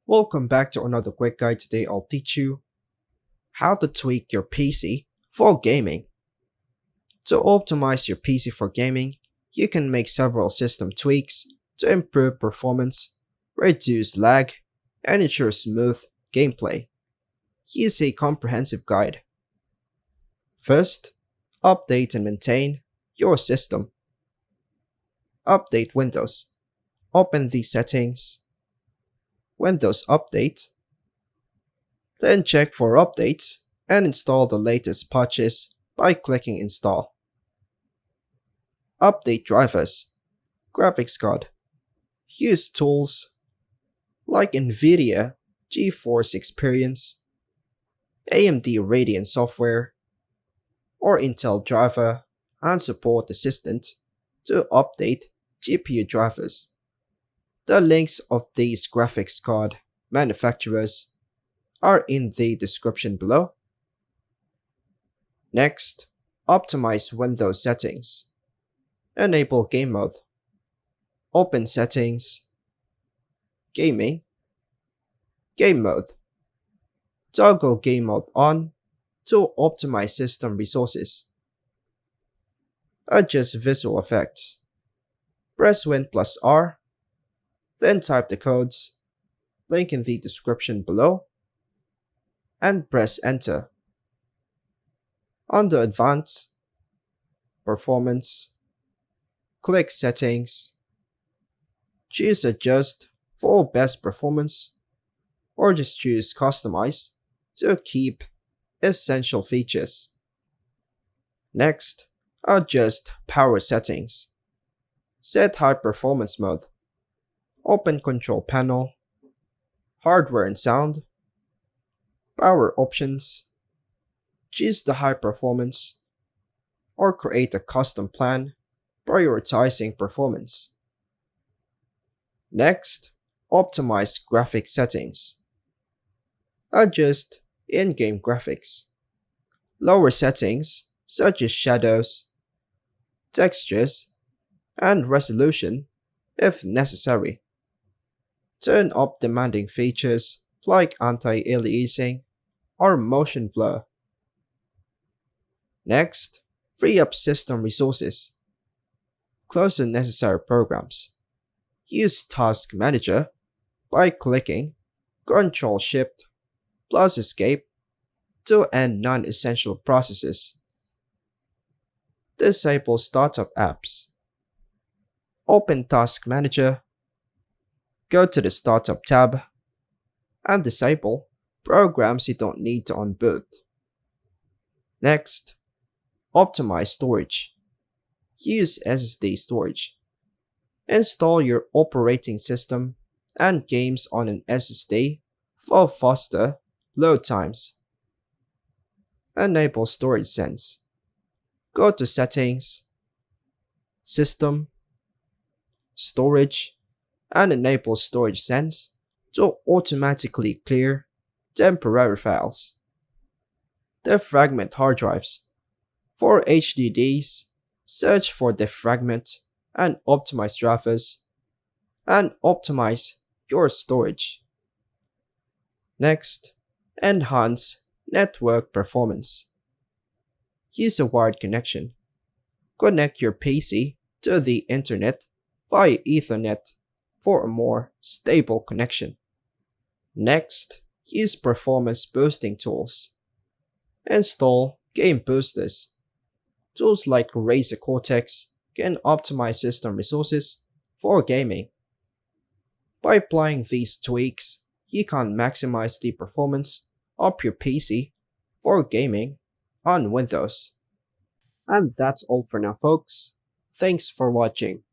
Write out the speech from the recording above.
Welcome back to another quick guide. Today I'll teach you how to tweak your PC for gaming. To optimize your PC for gaming, you can make several system tweaks to improve performance, reduce lag, and ensure smooth gameplay. Here's a comprehensive guide. First, update and maintain your system. Update Windows. Open the settings, Windows Update, then check for updates and install the latest patches by clicking Install. Update drivers, graphics card. Use tools like NVIDIA GeForce Experience, AMD Radeon software, or Intel driver and support assistant to update GPU drivers. The links of these graphics card manufacturers are in the description below. Next, optimize Windows settings. Enable game mode. Open settings, gaming, game mode. Toggle game mode on to optimize system resources. Adjust visual effects. Press Win plus R, then type the codes, link in the description below, and press enter. Under Advanced, Performance, click Settings, choose Adjust for best performance, or just choose Customize to keep essential features. Next, adjust power settings. Set high performance mode. Open control panel, hardware and sound, power options, choose the high performance, or create a custom plan prioritizing performance. Next, optimize graphics settings. Adjust in-game graphics. Lower settings such as shadows, textures, and resolution if necessary. Turn up demanding features like anti-aliasing or motion blur. Next, free up system resources. Close unnecessary programs. Use Task Manager by clicking Ctrl-Shift plus Escape to end non-essential processes. Disable startup apps. Open Task Manager, go to the Startup tab, and disable programs you don't need to unboot. Next, optimize storage. Use SSD storage. Install your operating system and games on an SSD for faster load times. Enable Storage Sense. Go to Settings, System, Storage, and enable Storage Sense to automatically clear temporary files. Defragment hard drives. For HDDs, search for defragment and optimize drivers, and optimize your storage. Next, enhance network performance. Use a wired connection. Connect your PC to the internet via Ethernet for a more stable connection. Next, use performance boosting tools. Install game boosters. Tools like Razer Cortex can optimize system resources for gaming. By applying these tweaks, you can maximize the performance of your PC for gaming on Windows. And that's all for now, folks. Thanks for watching.